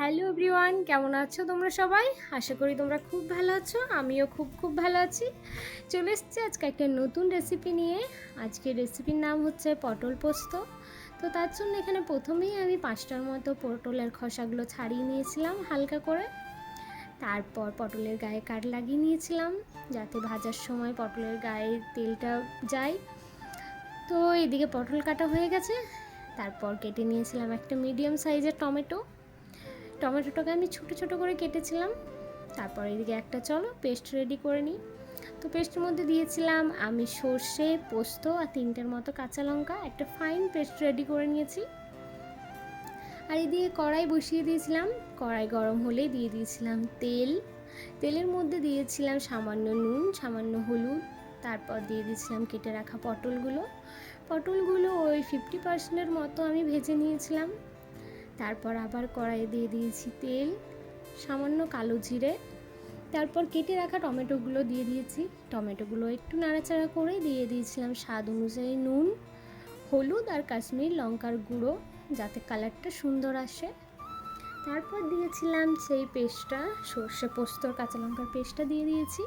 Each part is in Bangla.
হ্যালো এভরিওয়ান, কেমন আছো তোমরা সবাই? আশা করি তোমরা খুব ভালো আছো। আমিও খুব ভালো আছি। চলে এসেছি আজকে একটা নতুন রেসিপি নিয়ে। আজকের রেসিপির নাম হচ্ছে পটল পোস্ত। তো তার জন্য এখানে প্রথমেই আমি 5টার মতো পটলের খোসাগুলো ছাড়িয়ে নিয়েছিলাম হালকা করে। তারপর পটলের গায়ে কাট লাগিয়ে নিয়েছিলাম যাতে ভাজার সময় পটলের গায়ে তেলটা যায়। তো এদিকে পটল কাটা হয়ে গেছে। তারপর কেটে নিয়েছিলাম একটা মিডিয়াম সাইজের টমেটোটাকে আমি ছোটো ছোটো করে কেটেছিলাম। তারপর এদিকে একটা চলো পেস্ট রেডি করে নিই। তো পেস্টের মধ্যে দিয়েছিলাম আমি সর্ষে, পোস্ত আর 3টের মতো কাঁচা লঙ্কা, একটা ফাইন পেস্ট রেডি করে নিয়েছি। আর এদিকে কড়াই বসিয়ে দিয়েছিলাম। কড়াই গরম হলেই দিয়ে দিয়েছিলাম তেলের মধ্যে দিয়েছিলাম সামান্য নুন, সামান্য হলুদ। তারপর দিয়ে দিয়েছিলাম কেটে রাখা পটলগুলো ওই 50% মতো আমি ভেজে নিয়েছিলাম। তারপর আবার কড়াইয়ে দিয়ে দিয়েছি তেল, সামান্য কালো জিরে। তারপর কেটে রাখা টমেটোগুলো দিয়ে দিয়েছি। টমেটোগুলো একটু নাড়াচাড়া করে দিয়ে দিয়েছিলাম স্বাদ অনুযায়ী নুন, হলুদ আর কাশ্মীরি লঙ্কার গুঁড়ো যাতে কালারটা সুন্দর আসে। তারপর দিয়েছিলাম সেই পেস্টটা, সর্ষে পোস্তর কাঁচা লঙ্কার পেস্টটা দিয়ে দিয়েছি।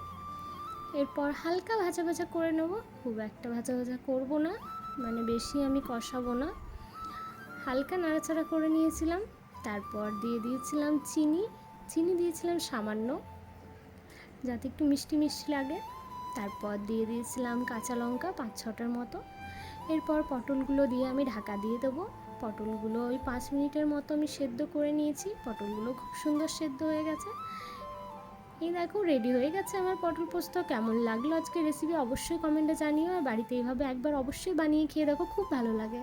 এরপর হালকা ভাজা ভাজা করে নেবো, খুব একটা ভাজা ভাজা করবো না, মানে বেশি আমি কষাবো না। হালকা নাড়াচাড়া করে নিয়েছিলাম। তারপর দিয়ে দিয়েছিলাম চিনি দিয়েছিলাম সামান্য, যাতে একটু মিষ্টি মিষ্টি লাগে। তারপর দিয়ে দিয়েছিলাম কাঁচা লঙ্কা 5-6টার মতো। এরপর পটলগুলো দিয়ে আমি ঢাকা দিয়ে দেবো। পটলগুলো ওই 5 মিনিটের মতো আমি সেদ্ধ করে নিয়েছি। পটলগুলো খুব সুন্দর সেদ্ধ হয়ে গেছে। এই দেখো রেডি হয়ে গেছে আমার পটল পোস্ত। কেমন লাগলো আজকে রেসিপি অবশ্যই কমেন্টে জানিও, আর বাড়িতে এইভাবে একবার অবশ্যই বানিয়ে খেয়ে দেখো, খুব ভালো লাগে।